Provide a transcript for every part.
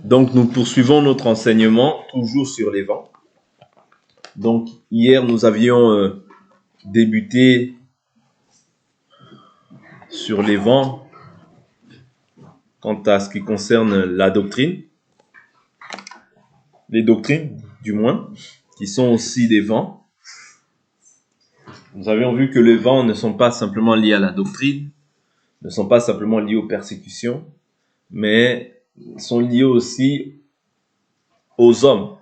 Donc, nous poursuivons notre enseignement, toujours sur les vents. Donc, hier, nous avions débuté sur les vents quant à ce qui concerne la doctrine. Les doctrines, du moins, qui sont aussi des vents. Nous avions vu que les vents ne sont pas simplement liés à la doctrine, ne sont pas simplement liés aux persécutions, mais sont liés aussi aux hommes.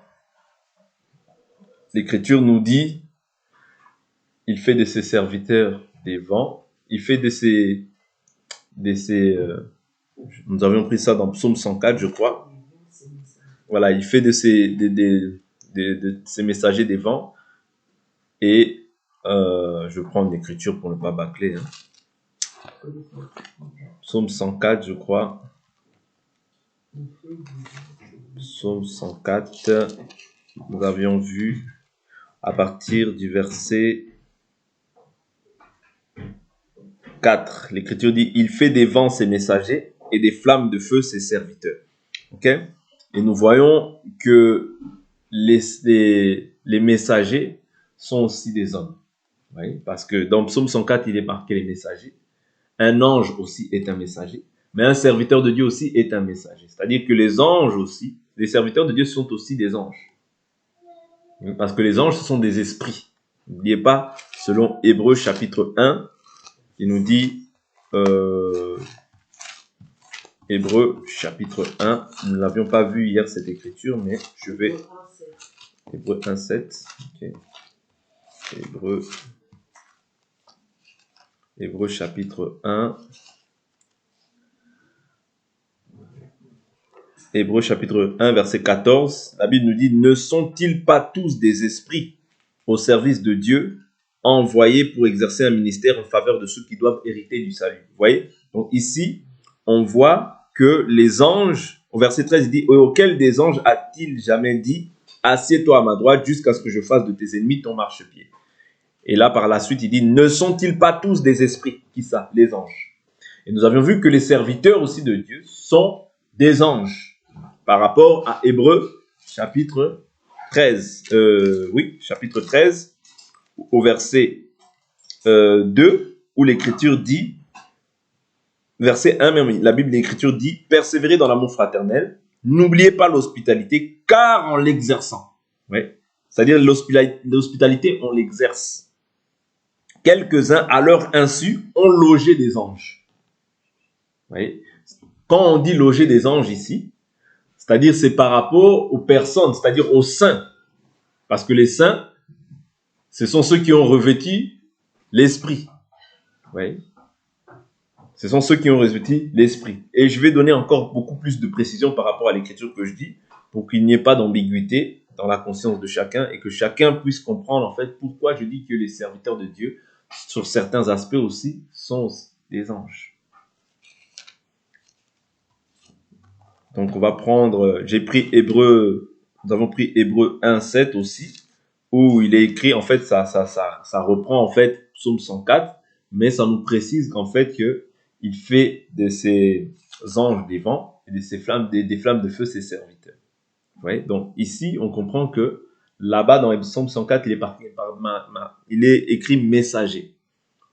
L'Écriture nous dit, il fait de ses serviteurs des vents, il fait nous avions pris ça dans Psaume 104, je crois. Voilà, il fait de ses messagers des vents. Et je prends une écriture pour ne pas bâcler. Psaume 104, je crois. Psaume 104, nous avions vu à partir du verset 4. L'Écriture dit, il fait des vents ses messagers et des flammes de feu ses serviteurs. Ok? Et nous voyons que les messagers sont aussi des hommes. Oui? Parce que dans Psaume 104, il est marqué les messagers. Un ange aussi est un messager. Mais un serviteur de Dieu aussi est un messager. C'est-à-dire que les anges aussi, les serviteurs de Dieu sont aussi des anges. Parce que les anges, ce sont des esprits. N'oubliez pas, selon Hébreux chapitre 1, il nous dit, Hébreux chapitre 1, nous ne l'avions pas vu hier cette écriture, mais je vais... Hébreux 1, 7. Okay. Hébreux chapitre 1. Hébreux chapitre 1, verset 14. La Bible nous dit, ne sont-ils pas tous des esprits au service de Dieu, envoyés pour exercer un ministère en faveur de ceux qui doivent hériter du salut? Vous voyez? Donc ici, on voit que les anges, au verset 13, il dit, auquel des anges a-t-il jamais dit, assieds-toi à ma droite jusqu'à ce que je fasse de tes ennemis ton marchepied? Et là, par la suite, il dit, ne sont-ils pas tous des esprits? Qui ça? Les anges. Et nous avions vu que les serviteurs aussi de Dieu sont des anges. Par rapport à Hébreux, chapitre 13. Chapitre 13, au verset 2, où l'Écriture dit, verset 1 même, la Bible, l'Écriture dit, persévérez dans l'amour fraternel, n'oubliez pas l'hospitalité, car en l'exerçant, c'est-à-dire l'hospitalité, on l'exerce. Quelques-uns, à leur insu, ont logé des anges. Vous voyez? Quand on dit loger des anges ici, c'est-à-dire c'est par rapport aux personnes, c'est-à-dire aux saints. Parce que les saints, ce sont ceux qui ont revêtu l'esprit. Vous voyez? Ce sont ceux qui ont revêtu l'esprit. Et je vais donner encore beaucoup plus de précision par rapport à l'écriture que je dis, pour qu'il n'y ait pas d'ambiguïté dans la conscience de chacun et que chacun puisse comprendre en fait pourquoi je dis que les serviteurs de Dieu, sur certains aspects aussi, sont des anges. Donc on va prendre, nous avons pris Hébreux 1, 7 aussi, où il est écrit, en fait, ça reprend en fait Psaume 104, mais ça nous précise qu'en fait il fait de ces anges des vents et de ces flammes, des flammes de feu ses serviteurs. Vous voyez? Donc ici, on comprend que là-bas dans Psaume 104, il est écrit messager.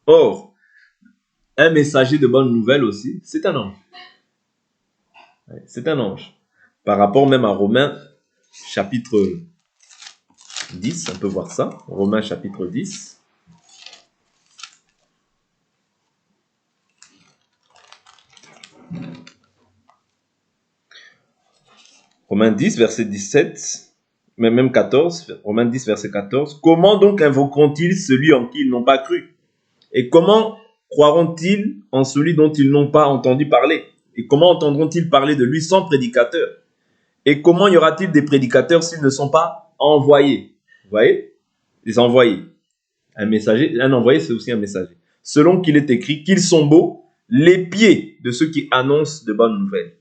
Or, un messager de bonne nouvelle aussi, c'est un ange. C'est un ange. Par rapport même à Romains chapitre 10, on peut voir ça. Romains chapitre 10. Romains 10, verset 17, même 14. Romains 10, verset 14. Comment donc invoqueront-ils celui en qui ils n'ont pas cru? Et comment croiront-ils en celui dont ils n'ont pas entendu parler? Et comment entendront-ils parler de lui sans prédicateur? Et comment y aura-t-il des prédicateurs s'ils ne sont pas envoyés? Vous voyez? Les envoyés. Un envoyé, c'est aussi un messager. Selon qu'il est écrit qu'ils sont beaux, les pieds de ceux qui annoncent de bonnes nouvelles.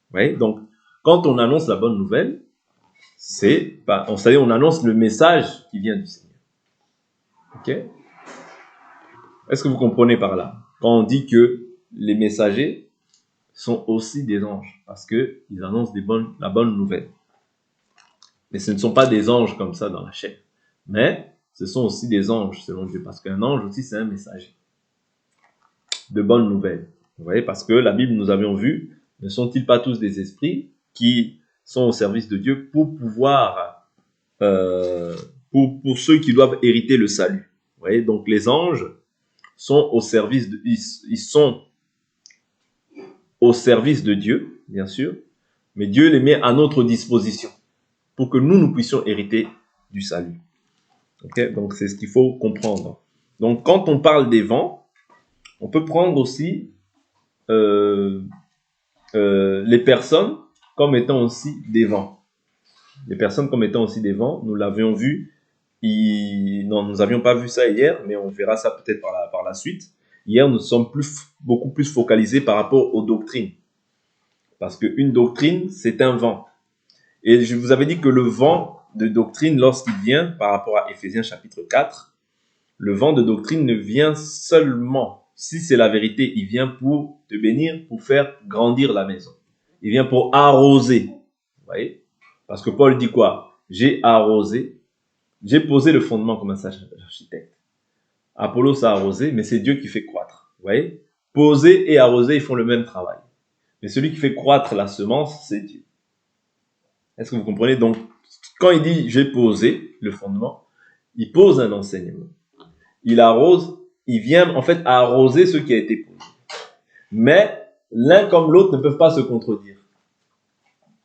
Vous voyez? Donc, quand on annonce la bonne nouvelle, on annonce le message qui vient du Seigneur. Ok? Est-ce que vous comprenez par là? Quand on dit que les messagers, sont aussi des anges parce qu'ils annoncent la bonne nouvelle. Mais ce ne sont pas des anges comme ça dans la chair. Mais ce sont aussi des anges selon Dieu parce qu'un ange aussi c'est un messager de bonnes nouvelles. Vous voyez, parce que la Bible, nous avions vu, ne sont-ils pas tous des esprits qui sont au service de Dieu pour pouvoir, pour ceux qui doivent hériter le salut. Vous voyez, donc les anges sont au service ils sont au service de Dieu, bien sûr, mais Dieu les met à notre disposition pour que nous puissions hériter du salut. Okay? Donc c'est ce qu'il faut comprendre. Donc quand on parle des vents, on peut prendre aussi les personnes comme étant aussi des vents. Les personnes comme étant aussi des vents, nous l'avions vu. Non, nous n'avions pas vu ça hier, mais on verra ça peut-être par la suite. Hier, nous sommes beaucoup plus focalisés par rapport aux doctrines. Parce qu'une doctrine, c'est un vent. Et je vous avais dit que le vent de doctrine, lorsqu'il vient, par rapport à Éphésiens chapitre 4, le vent de doctrine ne vient seulement, si c'est la vérité, il vient pour te bénir, pour faire grandir la maison. Il vient pour arroser. Vous voyez? Parce que Paul dit quoi? J'ai arrosé, j'ai posé le fondement comme un sage architecte. Apollos a arrosé, mais c'est Dieu qui fait croître. Vous voyez? Poser et arroser, ils font le même travail. Mais celui qui fait croître la semence, c'est Dieu. Est-ce que vous comprenez? Donc, quand il dit j'ai posé le fondement, il pose un enseignement. Il arrose, il vient en fait à arroser ce qui a été posé. Mais l'un comme l'autre ne peuvent pas se contredire.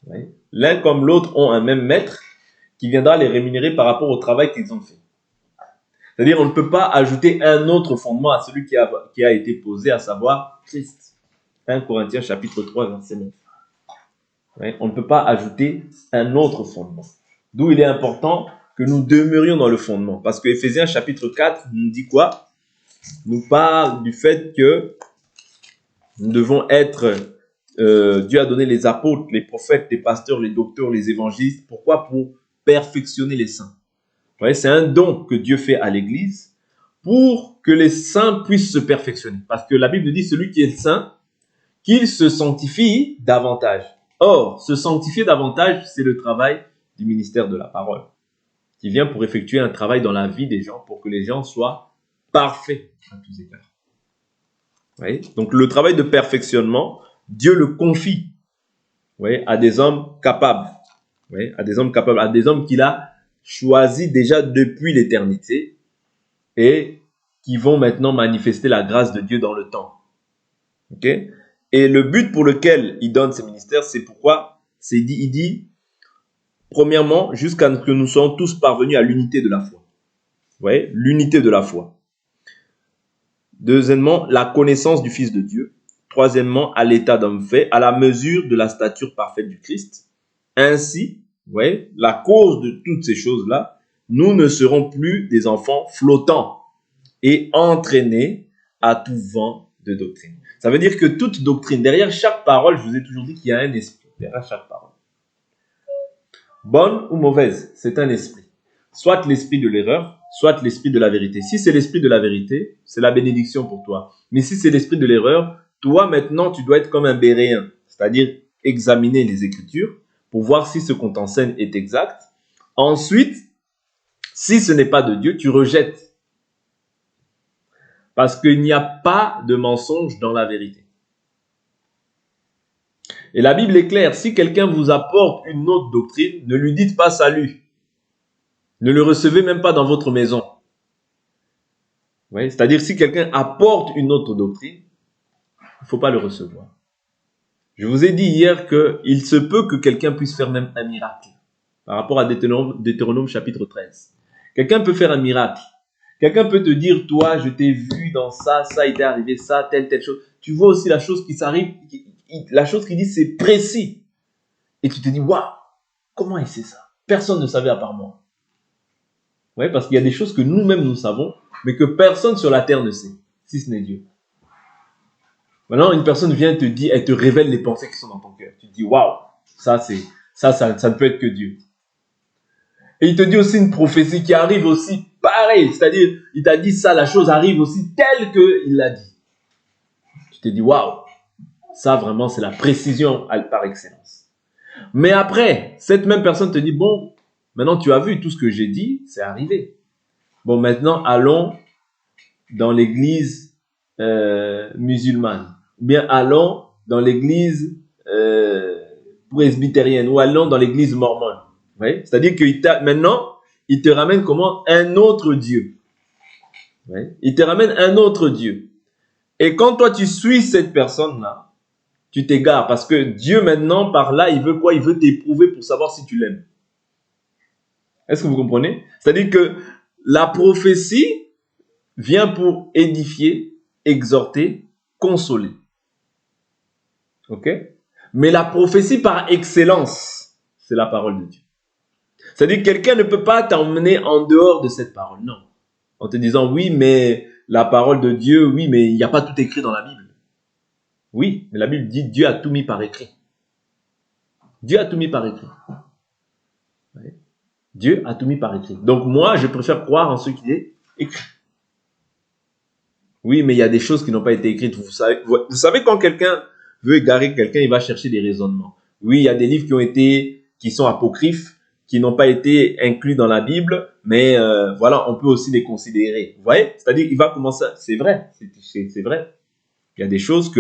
Vous voyez? L'un comme l'autre ont un même maître qui viendra les rémunérer par rapport au travail qu'ils ont fait. C'est-à-dire, on ne peut pas ajouter un autre fondement à celui qui a été posé, à savoir Christ. 1 Corinthiens chapitre 3, verset 9. Ouais, on ne peut pas ajouter un autre fondement. D'où il est important que nous demeurions dans le fondement. Parce que Éphésiens chapitre 4 nous dit quoi? Nous parle du fait que nous devons être... Dieu a donné les apôtres, les prophètes, les pasteurs, les docteurs, les évangélistes. Pourquoi? Pour perfectionner les saints. Ouais, c'est un don que Dieu fait à l'Église pour que les saints puissent se perfectionner. Parce que la Bible dit, celui qui est saint, qu'il se sanctifie davantage. Or, se sanctifier davantage, c'est le travail du ministère de la parole, qui vient pour effectuer un travail dans la vie des gens, pour que les gens soient parfaits à tous égards. Ouais. Donc, le travail de perfectionnement, Dieu le confie, ouais, à des hommes capables, ouais, à des hommes capables, à des hommes qu'il a choisis déjà depuis l'éternité et qui vont maintenant manifester la grâce de Dieu dans le temps. Ok? Et le but pour lequel il donne ces ministères, c'est pourquoi il dit, premièrement, jusqu'à ce que nous soyons tous parvenus à l'unité de la foi. Vous voyez? L'unité de la foi. Deuxièmement, la connaissance du Fils de Dieu. Troisièmement, à l'état d'homme fait, à la mesure de la stature parfaite du Christ. Ainsi, vous voyez, la cause de toutes ces choses-là, nous ne serons plus des enfants flottants et entraînés à tout vent de doctrine. Ça veut dire que toute doctrine, derrière chaque parole, je vous ai toujours dit qu'il y a un esprit derrière chaque parole. Bonne ou mauvaise, c'est un esprit. Soit l'esprit de l'erreur, soit l'esprit de la vérité. Si c'est l'esprit de la vérité, c'est la bénédiction pour toi. Mais si c'est l'esprit de l'erreur, toi maintenant, tu dois être comme un béréen, c'est-à-dire examiner les Écritures pour voir si ce qu'on t'enseigne est exact. Ensuite, si ce n'est pas de Dieu, tu rejettes. Parce qu'il n'y a pas de mensonge dans la vérité. Et la Bible est claire, si quelqu'un vous apporte une autre doctrine, ne lui dites pas salut. Ne le recevez même pas dans votre maison. Oui, c'est-à-dire, si quelqu'un apporte une autre doctrine, il ne faut pas le recevoir. Je vous ai dit hier qu'il se peut que quelqu'un puisse faire même un miracle. Par rapport à Deutéronome chapitre 13. Quelqu'un peut faire un miracle. Quelqu'un peut te dire, toi, je t'ai vu dans ça, ça il t'est arrivé, ça, telle chose. Tu vois aussi la chose qui s'arrive, la chose qui dit, c'est précis. Et tu te dis, waouh, comment il sait ça? Personne ne savait à part moi. Oui, parce qu'il y a des choses que nous-mêmes nous savons, mais que personne sur la terre ne sait, si ce n'est Dieu. Maintenant, une personne vient te dire, elle te révèle les pensées qui sont dans ton cœur. Tu te dis, waouh, ça ne peut être que Dieu. Et il te dit aussi une prophétie qui arrive aussi pareil. C'est-à-dire, il t'a dit ça, la chose arrive aussi telle qu'il l'a dit. Tu te dis, waouh. Ça, vraiment, c'est la précision par excellence. Mais après, cette même personne te dit, bon, maintenant tu as vu tout ce que j'ai dit, c'est arrivé. Bon, maintenant, allons dans l'église musulmane. Ou bien allons dans l'église presbytérienne. Ou allons dans l'église mormone. Vous voyez? C'est-à-dire que maintenant, il te ramène comment? Un autre Dieu. Vous voyez? Il te ramène un autre Dieu. Et quand toi, tu suis cette personne-là, tu t'égares parce que Dieu, maintenant, par là, il veut quoi? Il veut t'éprouver pour savoir si tu l'aimes. Est-ce que vous comprenez? C'est-à-dire que la prophétie vient pour édifier, exhorter, consoler. Ok? Mais la prophétie par excellence, c'est la parole de Dieu. C'est-à-dire que quelqu'un ne peut pas t'emmener en dehors de cette parole. Non. En te disant, oui, mais la parole de Dieu, oui, mais il n'y a pas tout écrit dans la Bible. Oui, mais la Bible dit Dieu a tout mis par écrit. Dieu a tout mis par écrit. Oui. Dieu a tout mis par écrit. Donc moi, je préfère croire en ce qui est écrit. Oui, mais il y a des choses qui n'ont pas été écrites. Vous savez quand quelqu'un veut égarer quelqu'un, il va chercher des raisonnements. Oui, il y a des livres qui sont apocryphes, qui n'ont pas été inclus dans la Bible, mais voilà, on peut aussi les considérer. Vous voyez? C'est-à-dire, il va commencer. C'est vrai, c'est vrai. Il y a des choses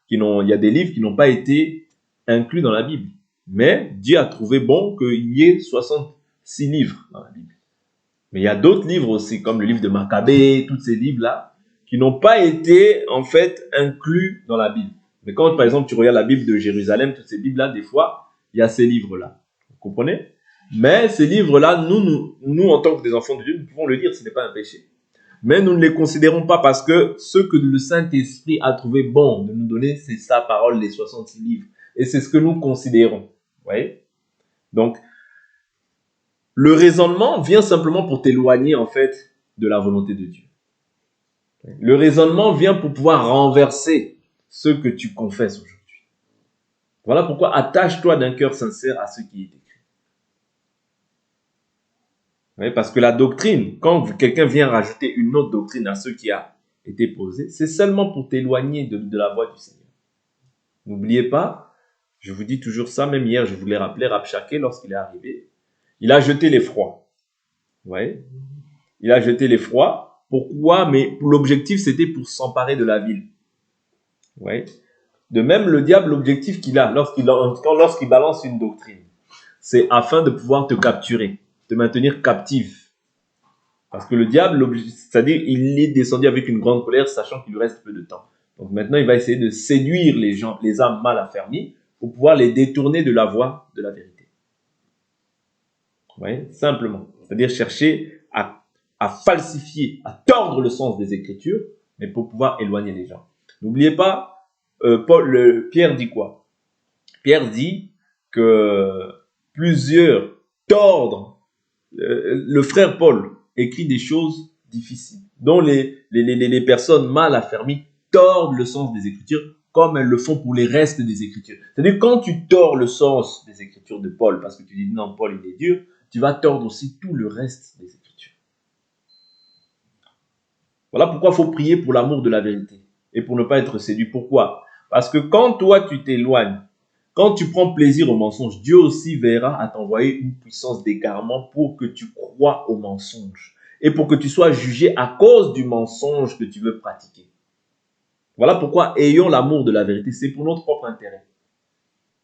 il y a des livres qui n'ont pas été inclus dans la Bible. Mais Dieu a trouvé bon qu'il y ait 66 livres dans la Bible. Mais il y a d'autres livres aussi, comme le livre de Maccabée, tous ces livres-là, qui n'ont pas été, en fait, inclus dans la Bible. Mais quand, par exemple, tu regardes la Bible de Jérusalem, toutes ces Bibles-là, des fois, il y a ces livres-là. Vous comprenez? Mais ces livres-là, nous, en tant que des enfants de Dieu, nous pouvons le lire, ce n'est pas un péché. Mais nous ne les considérons pas parce que ce que le Saint-Esprit a trouvé bon de nous donner, c'est sa parole, les 66 livres. Et c'est ce que nous considérons. Vous voyez? Donc, le raisonnement vient simplement pour t'éloigner, en fait, de la volonté de Dieu. Le raisonnement vient pour pouvoir renverser ce que tu confesses aujourd'hui. Voilà pourquoi attache-toi d'un cœur sincère à ce qui est écrit. Oui, parce que la doctrine, quand quelqu'un vient rajouter une autre doctrine à ce qui a été posé, c'est seulement pour t'éloigner de la voie du Seigneur. N'oubliez pas, je vous dis toujours ça, même hier je voulais rappeler Rabshakeh lorsqu'il est arrivé. Il a jeté l'effroi. Vous voyez? Il a jeté l'effroi. Pourquoi? Mais l'objectif, c'était pour s'emparer de la ville. Vous voyez? De même, le diable, l'objectif qu'il a lorsqu'il balance une doctrine, c'est afin de pouvoir te capturer, te maintenir captif. Parce que le diable, c'est-à-dire, il est descendu avec une grande colère, sachant qu'il lui reste peu de temps. Donc maintenant, il va essayer de séduire les gens, les âmes mal affermies, pour pouvoir les détourner de la voie de la vérité. Vous voyez? Simplement. C'est-à-dire chercher à falsifier, à tordre le sens des Écritures, mais pour pouvoir éloigner les gens. N'oubliez pas, Pierre dit quoi? Pierre dit que plusieurs tordent. Le frère Paul écrit des choses difficiles, dont les personnes mal affermies tordent le sens des Écritures comme elles le font pour les restes des Écritures. C'est-à-dire quand tu tords le sens des Écritures de Paul, parce que tu dis non, Paul il est dur, tu vas tordre aussi tout le reste des Écritures. Voilà pourquoi il faut prier pour l'amour de la vérité et pour ne pas être séduit. Pourquoi? Parce que quand toi tu t'éloignes, quand tu prends plaisir au mensonge, Dieu aussi verra à t'envoyer une puissance d'égarement pour que tu crois au mensonge et pour que tu sois jugé à cause du mensonge que tu veux pratiquer. Voilà pourquoi ayons l'amour de la vérité, c'est pour notre propre intérêt.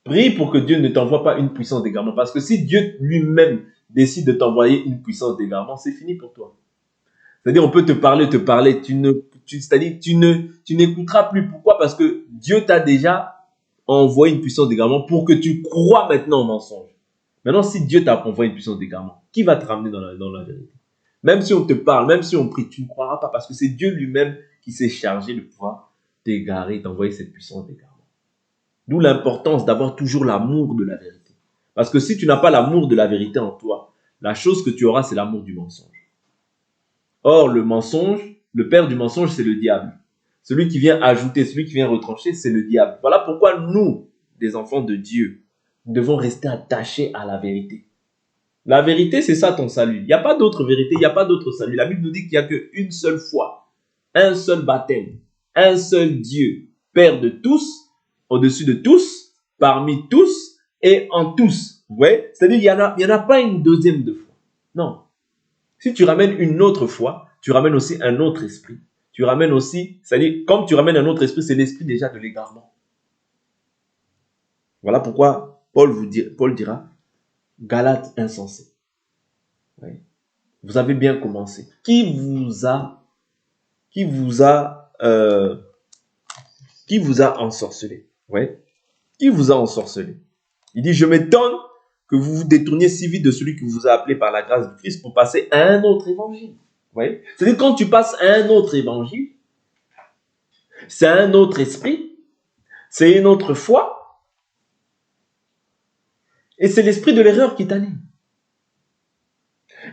Prie pour que Dieu ne t'envoie pas une puissance d'égarement, parce que si Dieu lui-même décide de t'envoyer une puissance d'égarement, c'est fini pour toi. C'est-à-dire, on peut te parler, c'est-à-dire, tu n'écouteras plus. Pourquoi? Parce que Dieu t'a déjà envoyé une puissance d'égarement pour que tu crois maintenant au mensonge. Maintenant, si Dieu t'a envoyé une puissance d'égarement, qui va te ramener dans la vérité? Même si on te parle, même si on prie, tu ne croiras pas parce que c'est Dieu lui-même qui s'est chargé de pouvoir t'égarer, t'envoyer cette puissance d'égarement. D'où l'importance d'avoir toujours l'amour de la vérité. Parce que si tu n'as pas l'amour de la vérité en toi, la chose que tu auras, c'est l'amour du mensonge. Or, le mensonge, le père du mensonge, c'est le diable. Celui qui vient ajouter, celui qui vient retrancher, c'est le diable. Voilà pourquoi nous, des enfants de Dieu, nous devons rester attachés à la vérité. La vérité, c'est ça ton salut. Il n'y a pas d'autre vérité, il n'y a pas d'autre salut. La Bible nous dit qu'il n'y a qu'une seule foi, un seul baptême, un seul Dieu, Père de tous, au-dessus de tous, parmi tous et en tous. Vous voyez? C'est-à-dire qu'il n'y en a pas une deuxième de foi. Non. Si tu ramènes une autre foi, tu ramènes aussi un autre esprit. Tu ramènes aussi, c'est-à-dire, comme tu ramènes un autre esprit, c'est l'esprit déjà de l'égarement. Voilà pourquoi Paul dira, Galates insensés. Oui. Vous avez bien commencé. Qui vous a ensorcelé? Oui. Qui vous a ensorcelé? Il dit, je m'étonne que vous vous détourniez si vite de celui qui vous a appelé par la grâce du Christ pour passer à un autre évangile. Vous voyez? C'est-à-dire, quand tu passes à un autre évangile, c'est un autre esprit, c'est une autre foi, et c'est l'esprit de l'erreur qui t'anime.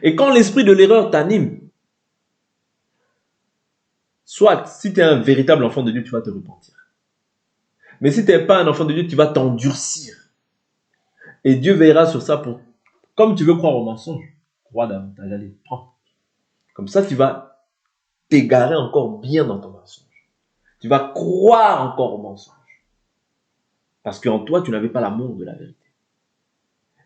Et quand l'esprit de l'erreur t'anime, soit si tu es un véritable enfant de Dieu, tu vas te repentir. Mais si tu n'es pas un enfant de Dieu, tu vas t'endurcir. Et Dieu veillera sur ça pour... Comme tu veux croire au mensonge, crois davantage, allez, prends. Comme ça, tu vas t'égarer encore bien dans ton mensonge. Tu vas croire encore au mensonge. Parce qu'en toi, tu n'avais pas l'amour de la vérité.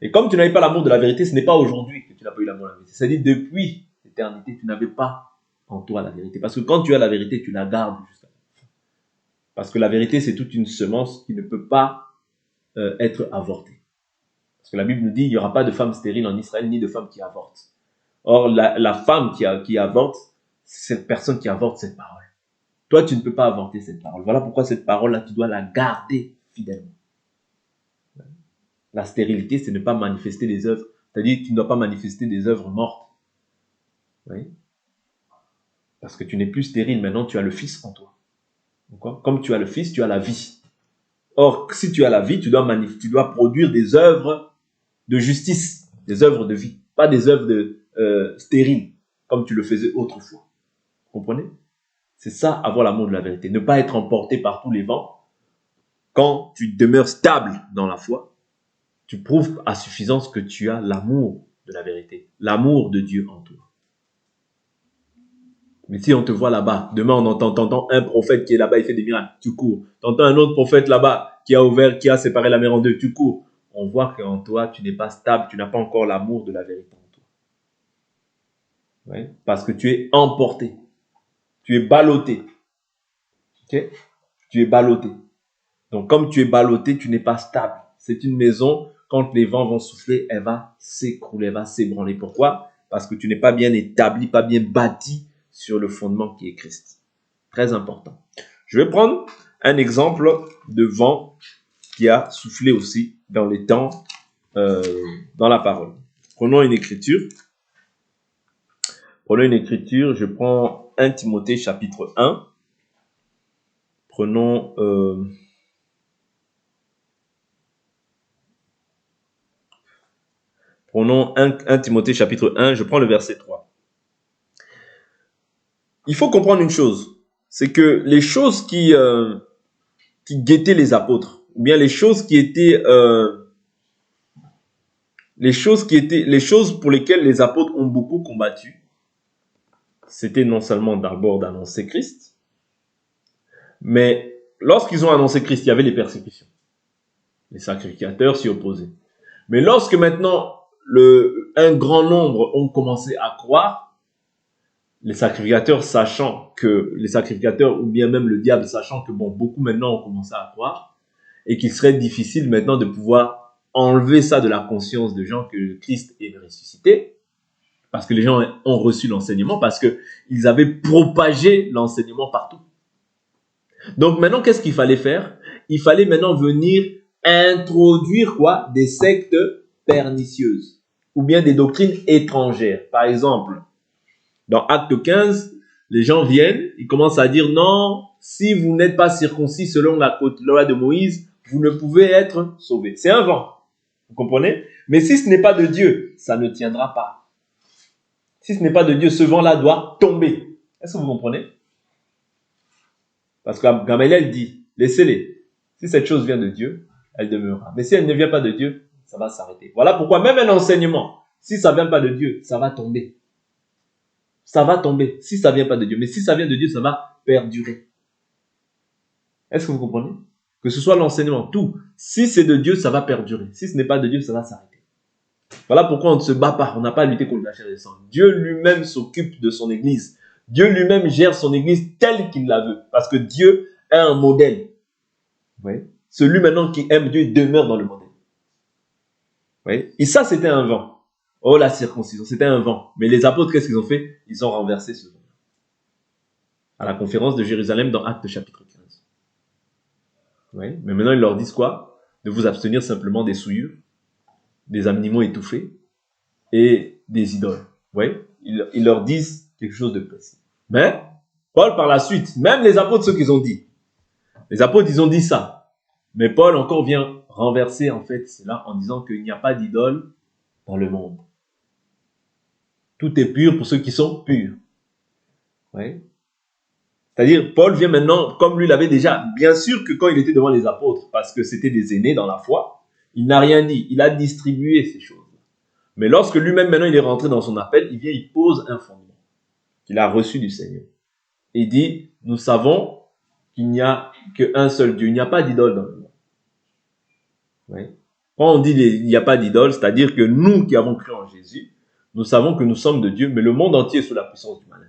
Et comme tu n'avais pas l'amour de la vérité, ce n'est pas aujourd'hui que tu n'as pas eu l'amour de la vérité. C'est-à-dire, depuis l'éternité, tu n'avais pas en toi la vérité. Parce que quand tu as la vérité, tu la gardes jusqu'à la fin. Parce que la vérité, c'est toute une semence qui ne peut pas être avortée. Parce que la Bible nous dit, il n'y aura pas de femme stérile en Israël, ni de femme qui avorte. Or, la femme qui avorte, c'est cette personne qui avorte cette parole. Toi, tu ne peux pas avorter cette parole. Voilà pourquoi cette parole-là, tu dois la garder fidèlement. La stérilité, c'est ne pas manifester des œuvres. C'est-à-dire que tu ne dois pas manifester des œuvres mortes. Oui. Parce que tu n'es plus stérile, maintenant tu as le Fils en toi. D'accord? Comme tu as le Fils, tu as la vie. Or, si tu as la vie, tu dois produire des œuvres de justice, des œuvres de vie, pas des œuvres stériles, comme tu le faisais autrefois. Vous comprenez? C'est ça, avoir l'amour de la vérité. Ne pas être emporté par tous les vents. Quand tu demeures stable dans la foi, tu prouves à suffisance que tu as l'amour de la vérité, l'amour de Dieu en toi. Mais si on te voit là-bas, demain on t'entend un prophète qui est là-bas, il fait des miracles, tu cours. T'entends un autre prophète là-bas qui a séparé la mer en deux, tu cours. On voit qu'en toi, tu n'es pas stable, tu n'as pas encore l'amour de la vérité en toi. Oui? Parce que tu es emporté, tu es ballotté. Okay? Tu es ballotté. Donc comme tu es ballotté, tu n'es pas stable. C'est une maison, quand les vents vont souffler, elle va s'écrouler, elle va s'ébranler. Pourquoi? Parce que tu n'es pas bien établi, pas bien bâti sur le fondement qui est Christ. Très important. Je vais prendre un exemple de vent qui a soufflé aussi dans les temps, dans la parole. Prenons une écriture. Je prends 1 Timothée chapitre 1. Prenons 1 Timothée chapitre 1, je prends le verset 3. Il faut comprendre une chose, c'est que les choses qui guettaient les apôtres, ou bien les choses pour lesquelles les apôtres ont beaucoup combattu, c'était non seulement d'abord d'annoncer Christ, mais lorsqu'ils ont annoncé Christ, il y avait les persécutions. Les sacrificateurs s'y opposaient. Mais lorsque maintenant un grand nombre ont commencé à croire, les sacrificateurs ou bien même le diable sachant que beaucoup maintenant ont commencé à croire et qu'il serait difficile maintenant de pouvoir enlever ça de la conscience de gens que Christ est ressuscité, parce que les gens ont reçu l'enseignement, parce qu'ils avaient propagé l'enseignement partout. Donc maintenant, qu'est-ce qu'il fallait faire? Il fallait maintenant venir introduire des sectes pernicieuses ou bien des doctrines étrangères. Par exemple, dans Acte 15, les gens viennent, ils commencent à dire non, si vous n'êtes pas circoncis selon la loi de Moïse, vous ne pouvez être sauvés. C'est un vent, vous comprenez? Mais si ce n'est pas de Dieu, ça ne tiendra pas. Si ce n'est pas de Dieu, ce vent-là doit tomber. Est-ce que vous comprenez? Parce que Gamaliel dit, laissez-les. Si cette chose vient de Dieu, elle demeurera. Mais si elle ne vient pas de Dieu, ça va s'arrêter. Voilà pourquoi même un enseignement, si ça ne vient pas de Dieu, ça va tomber. Ça va tomber si ça ne vient pas de Dieu. Mais si ça vient de Dieu, ça va perdurer. Est-ce que vous comprenez? Que ce soit l'enseignement, tout. Si c'est de Dieu, ça va perdurer. Si ce n'est pas de Dieu, ça va s'arrêter. Voilà pourquoi on ne se bat pas. On n'a pas à lutter contre la chair et le sang. Dieu lui-même s'occupe de son église. Dieu lui-même gère son église telle qu'il la veut. Parce que Dieu a un modèle. Oui. Celui maintenant qui aime Dieu demeure dans le modèle. Oui. Et ça, c'était un vent. Oh, la circoncision, c'était un vent. Mais les apôtres, qu'est-ce qu'ils ont fait? Ils ont renversé ce vent. À la conférence de Jérusalem dans Actes chapitre 15. Oui. Mais maintenant, ils leur disent quoi? De vous abstenir simplement des souillures, des animaux étouffés et des idoles. Oui. Ils leur disent quelque chose de précis. Mais, Paul, par la suite, même les apôtres, ce qu'ils ont dit. Les apôtres, ils ont dit ça. Mais Paul encore vient renverser, en fait, cela en disant qu'il n'y a pas d'idole dans le monde. Tout est pur pour ceux qui sont purs. Oui. C'est-à-dire, Paul vient maintenant, comme lui l'avait déjà, bien sûr que quand il était devant les apôtres, parce que c'était des aînés dans la foi, il n'a rien dit, il a distribué ces choses. Mais lorsque lui-même, maintenant, il est rentré dans son appel, il vient, il pose un fondement qu'il a reçu du Seigneur. Il dit, nous savons qu'il n'y a qu'un seul Dieu, il n'y a pas d'idole dans le monde. Oui. Quand on dit il n'y a pas d'idole, c'est-à-dire que nous qui avons cru en Jésus, nous savons que nous sommes de Dieu, mais le monde entier est sous la puissance du malin.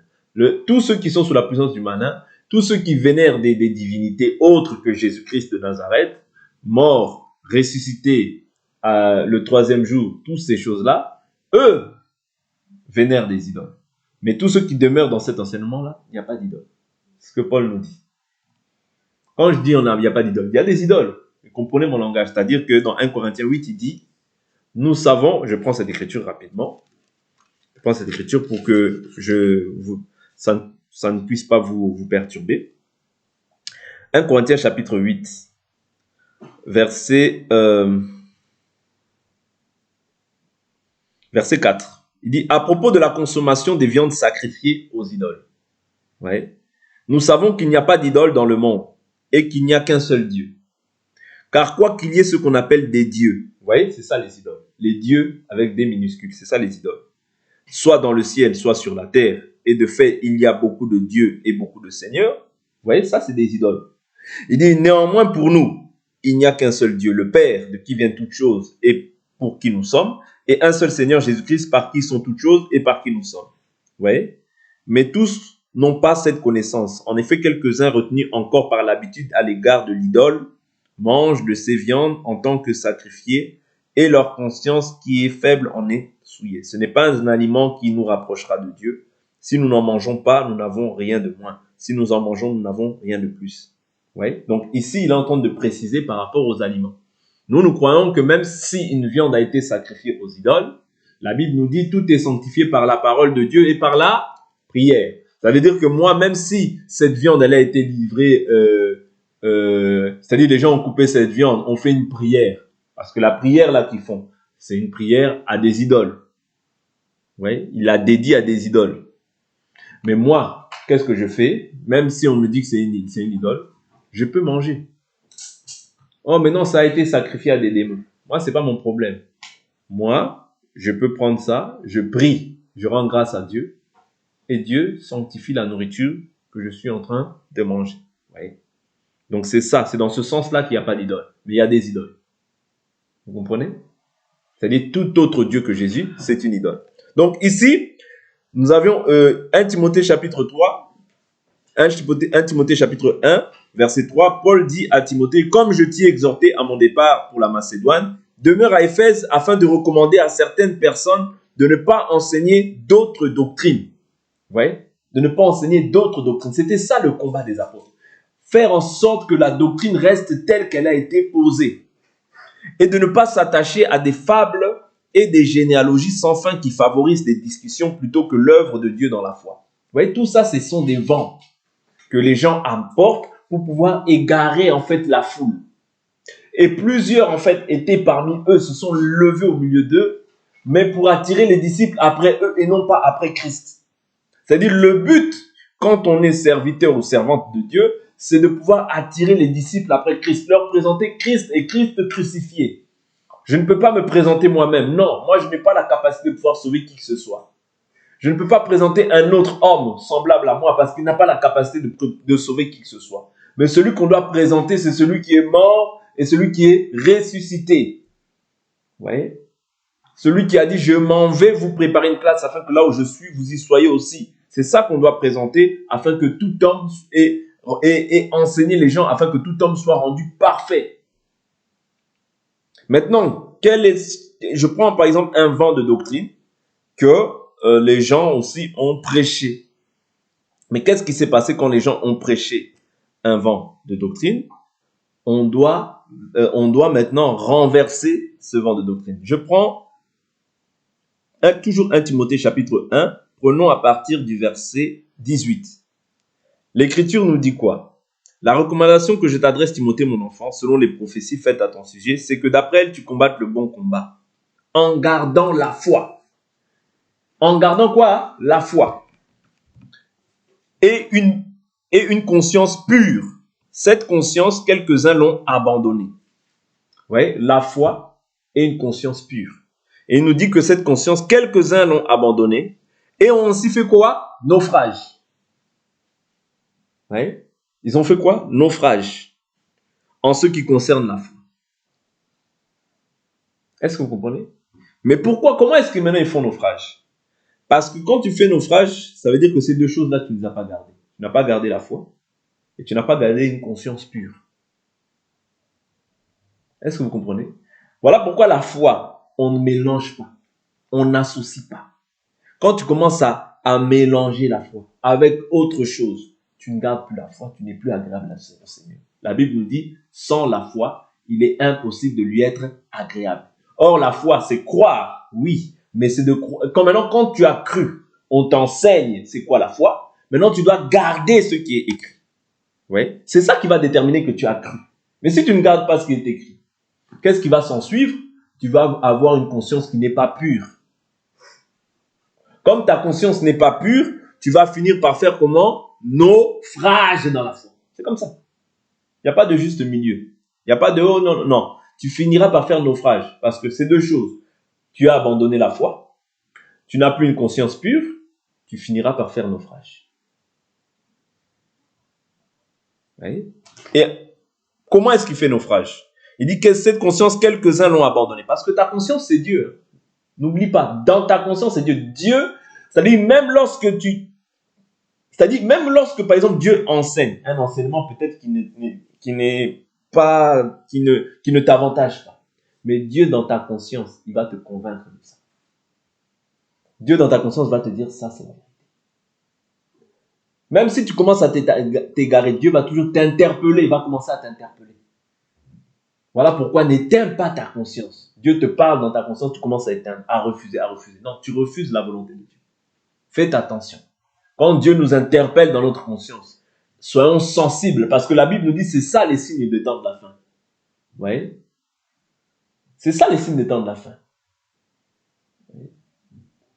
Tous ceux qui sont sous la puissance du malin, tous ceux qui vénèrent des divinités autres que Jésus-Christ de Nazareth, mort, ressuscité le troisième jour, toutes ces choses-là, eux vénèrent des idoles. Mais tous ceux qui demeurent dans cet enseignement-là, il n'y a pas d'idole. C'est ce que Paul nous dit. Quand je dis il n'y a pas d'idole, il y a des idoles. Vous comprenez mon langage. C'est-à-dire que dans 1 Corinthiens 8, il dit, nous savons, je prends cette écriture rapidement, je prends cette écriture pour que ça ne puisse pas vous perturber. 1 Corinthiens chapitre 8, verset 4. Il dit, à propos de la consommation des viandes sacrifiées aux idoles. Ouais. Nous savons qu'il n'y a pas d'idole dans le monde et qu'il n'y a qu'un seul Dieu. Car quoi qu'il y ait ce qu'on appelle des dieux, vous voyez, c'est ça les idoles. Les dieux avec des minuscules, c'est ça les idoles. Soit dans le ciel, soit sur la terre. Et de fait, il y a beaucoup de dieux et beaucoup de seigneurs. Vous voyez, ça c'est des idoles. Il dit, néanmoins pour nous, il n'y a qu'un seul Dieu, le Père, de qui vient toute chose et pour qui nous sommes, et un seul Seigneur Jésus-Christ, par qui sont toutes choses et par qui nous sommes. Vous voyez? Mais tous n'ont pas cette connaissance. En effet, quelques-uns retenus encore par l'habitude à l'égard de l'idole, mangent de ces viandes en tant que sacrifiées, et leur conscience qui est faible en est souillée. Ce n'est pas un aliment qui nous rapprochera de Dieu. Si nous n'en mangeons pas, nous n'avons rien de moins. Si nous en mangeons, nous n'avons rien de plus. Ouais. Donc ici, il est en train de préciser par rapport aux aliments. Nous croyons que même si une viande a été sacrifiée aux idoles, la Bible nous dit tout est sanctifié par la parole de Dieu et par la prière. Ça veut dire que moi, même si cette viande elle a été livrée, c'est-à-dire les gens ont coupé cette viande, on fait une prière. Parce que la prière là qu'ils font, c'est une prière à des idoles. Ouais, il a dédié à des idoles. Mais moi, qu'est-ce que je fais? Même si on me dit que c'est une idole, je peux manger. Oh, mais non, ça a été sacrifié à des démons. Moi, c'est pas mon problème. Moi, je peux prendre ça, je prie, je rends grâce à Dieu, et Dieu sanctifie la nourriture que je suis en train de manger. Ouais. Donc c'est ça, c'est dans ce sens-là qu'il n'y a pas d'idole. Mais il y a des idoles. Vous comprenez? C'est-à-dire tout autre Dieu que Jésus, c'est une idole. Donc ici, nous avions 1 Timothée chapitre 3, 1 Timothée chapitre 1, verset 3, Paul dit à Timothée, comme je t'y ai exhorté à mon départ pour la Macédoine, demeure à Éphèse afin de recommander à certaines personnes de ne pas enseigner d'autres doctrines. Vous voyez? De ne pas enseigner d'autres doctrines. C'était ça le combat des apôtres. Faire en sorte que la doctrine reste telle qu'elle a été posée. Et de ne pas s'attacher à des fables et des généalogies sans fin qui favorisent des discussions plutôt que l'œuvre de Dieu dans la foi. Vous voyez, tout ça, ce sont des vents que les gens apportent pour pouvoir égarer en fait la foule. Et plusieurs en fait étaient parmi eux, se sont levés au milieu d'eux, mais pour attirer les disciples après eux et non pas après Christ. C'est-à-dire le but, quand on est serviteur ou servante de Dieu, c'est de pouvoir attirer les disciples après Christ, leur présenter Christ et Christ crucifié. Je ne peux pas me présenter moi-même. Non, moi je n'ai pas la capacité de pouvoir sauver qui que ce soit. Je ne peux pas présenter un autre homme semblable à moi parce qu'il n'a pas la capacité de sauver qui que ce soit. Mais celui qu'on doit présenter, c'est celui qui est mort et celui qui est ressuscité. Vous voyez? Celui qui a dit, je m'en vais vous préparer une place afin que là où je suis, vous y soyez aussi. C'est ça qu'on doit présenter afin que tout homme et enseigner les gens afin que tout homme soit rendu parfait. Maintenant, je prends par exemple un vent de doctrine que les gens aussi ont prêché. Mais qu'est-ce qui s'est passé quand les gens ont prêché un vent de doctrine? On doit maintenant renverser ce vent de doctrine. Je prends toujours 1 Timothée chapitre 1, prenons à partir du verset 18. L'Écriture nous dit quoi? La recommandation que je t'adresse, Timothée, mon enfant, selon les prophéties faites à ton sujet, c'est que d'après elle, tu combattes le bon combat, en gardant la foi. En gardant quoi? La foi. Et une conscience pure. Cette conscience, quelques-uns l'ont abandonnée. Vous voyez, la foi et une conscience pure. Et il nous dit que cette conscience, quelques-uns l'ont abandonnée et ont ainsi fait quoi? Naufrage. Vous voyez? Ils ont fait quoi? Naufrage. En ce qui concerne la foi. Est-ce que vous comprenez? Mais pourquoi? Comment est-ce que maintenant ils font naufrage? Parce que quand tu fais naufrage, ça veut dire que ces deux choses-là, tu ne les as pas gardées. Tu n'as pas gardé la foi et tu n'as pas gardé une conscience pure. Est-ce que vous comprenez? Voilà pourquoi la foi, on ne mélange pas. On n'associe pas. Quand tu commences à mélanger la foi avec autre chose, tu ne gardes plus la foi, tu n'es plus agréable au Seigneur. La Bible nous dit, sans la foi, il est impossible de lui être agréable. Or, la foi, c'est croire, oui, mais c'est de croire. Comme maintenant, quand tu as cru, on t'enseigne c'est quoi la foi. Maintenant, tu dois garder ce qui est écrit. Ouais. C'est ça qui va déterminer que tu as cru. Mais si tu ne gardes pas ce qui est écrit, qu'est-ce qui va s'en suivre? Tu vas avoir une conscience qui n'est pas pure. Comme ta conscience n'est pas pure, tu vas finir par faire comment? Naufrage dans la foi. C'est comme ça. Il n'y a pas de juste milieu. Il n'y a pas de oh non, non. Tu finiras par faire naufrage. Parce que c'est deux choses. Tu as abandonné la foi. Tu n'as plus une conscience pure. Tu finiras par faire naufrage. Vous voyez? Et comment est-ce qu'il fait naufrage? Il dit que cette conscience, quelques-uns l'ont abandonnée. Parce que ta conscience, c'est Dieu. N'oublie pas, dans ta conscience, c'est Dieu. Dieu, c'est-à-dire même lorsque par exemple Dieu enseigne un enseignement peut-être qui ne t'avantage pas. Mais Dieu dans ta conscience, il va te convaincre de ça. Dieu dans ta conscience va te dire ça, c'est la vérité. Même si tu commences à t'égarer, Dieu va toujours t'interpeller, il va commencer à t'interpeller. Voilà pourquoi n'éteins pas ta conscience. Dieu te parle dans ta conscience, tu commences à éteindre, à refuser. Non, tu refuses la volonté de Dieu. Faites attention. Quand Dieu nous interpelle dans notre conscience, soyons sensibles, parce que la Bible nous dit c'est ça les signes des temps de la fin. Vous voyez? C'est ça les signes des temps de la fin.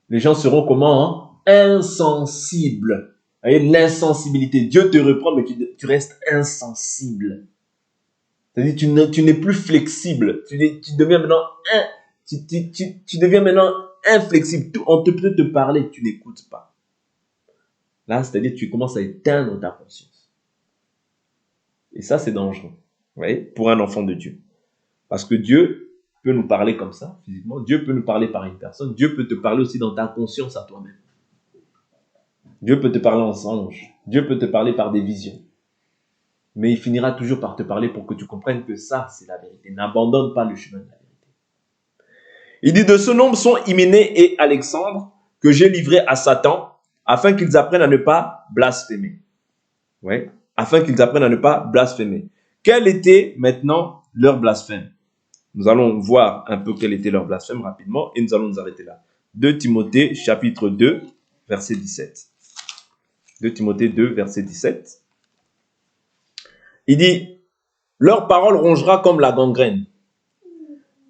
Les gens seront comment? Insensibles. Vous voyez, l'insensibilité. Dieu te reprend, mais tu restes insensible. C'est-à-dire tu n'es plus flexible. Tu deviens maintenant tu deviens maintenant inflexible. On peut te parler, tu n'écoutes pas. Là, c'est-à-dire tu commences à éteindre ta conscience. Et ça, c'est dangereux. Vous voyez, pour un enfant de Dieu. Parce que Dieu peut nous parler comme ça, physiquement. Dieu peut nous parler par une personne. Dieu peut te parler aussi dans ta conscience à toi-même. Dieu peut te parler en songe. Dieu peut te parler par des visions. Mais il finira toujours par te parler pour que tu comprennes que ça, c'est la vérité. N'abandonne pas le chemin de la vérité. Il dit, de ce nombre sont Hyménée et Alexandre, que j'ai livrés à Satan, afin qu'ils apprennent à ne pas blasphémer. Ouais. Afin qu'ils apprennent à ne pas blasphémer. Quel était maintenant leur blasphème? Nous allons voir un peu quel était leur blasphème rapidement et nous allons nous arrêter là. 2 Timothée chapitre 2, verset 17. 2 Timothée 2, verset 17. Il dit, leur parole rongera comme la gangrène.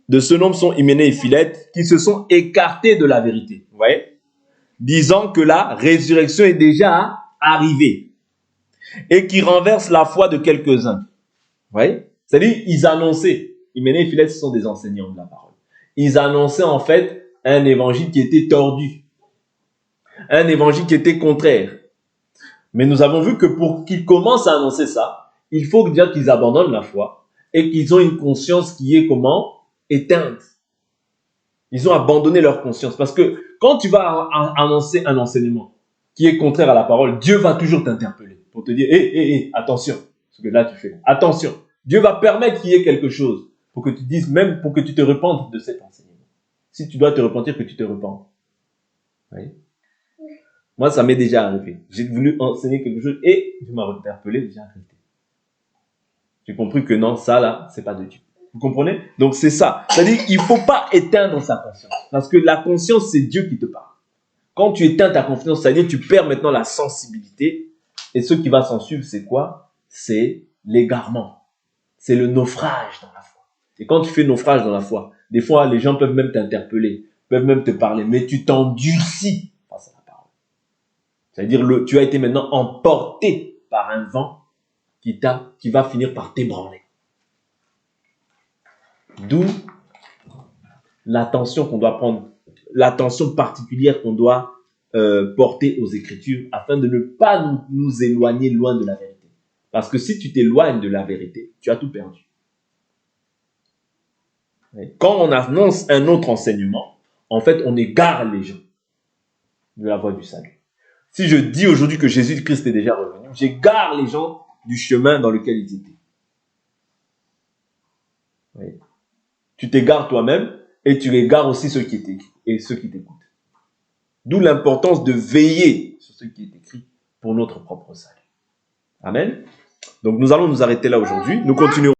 De ce nombre sont Hyménée et Philette, qui se sont écartés de la vérité. Vous voyez? Disant que la résurrection est déjà arrivée. Et qui renverse la foi de quelques-uns. Vous voyez? C'est-à-dire, ils annonçaient. Hyménée et Philette, ce sont des enseignants de la parole. Ils annonçaient en fait un évangile qui était tordu. Un évangile qui était contraire. Mais nous avons vu que pour qu'ils commencent à annoncer ça, il faut déjà qu'ils abandonnent la foi et qu'ils ont une conscience qui est comment? Éteinte. Ils ont abandonné leur conscience. Parce que quand tu vas annoncer un enseignement qui est contraire à la parole, Dieu va toujours t'interpeller pour te dire, hé, attention, ce que là tu fais. Attention, Dieu va permettre qu'il y ait quelque chose pour que tu dises, même pour que tu te repentes de cet enseignement. Si tu dois te repentir, que tu te repentes. Oui. Moi, ça m'est déjà arrivé. J'ai voulu enseigner quelque chose et Dieu m'a interpellé, j'ai arrêté. J'ai compris que non, ça là, c'est pas de Dieu. Vous comprenez? Donc c'est ça. C'est-à-dire qu'il ne faut pas éteindre sa conscience. Parce que la conscience, c'est Dieu qui te parle. Quand tu éteins ta confiance, c'est-à-dire tu perds maintenant la sensibilité. Et ce qui va s'en suivre, c'est quoi? C'est l'égarement. C'est le naufrage dans la foi. Et quand tu fais naufrage dans la foi, des fois, les gens peuvent même t'interpeller, peuvent même te parler, mais tu t'endurcis face à la parole. C'est-à-dire tu as été maintenant emporté par un vent qui va finir par t'ébranler. D'où l'attention qu'on doit prendre, l'attention particulière qu'on doit porter aux Écritures afin de ne pas nous éloigner loin de la vérité. Parce que si tu t'éloignes de la vérité, tu as tout perdu. Quand on annonce un autre enseignement, en fait, on égare les gens de la voie du salut. Si je dis aujourd'hui que Jésus-Christ est déjà revenu, j'égare les gens du chemin dans lequel ils étaient. Oui. Tu t'égares toi-même et tu égares aussi ceux qui t'écoutent. D'où l'importance de veiller sur ce qui est écrit pour notre propre salut. Amen. Donc nous allons nous arrêter là aujourd'hui. Nous continuerons.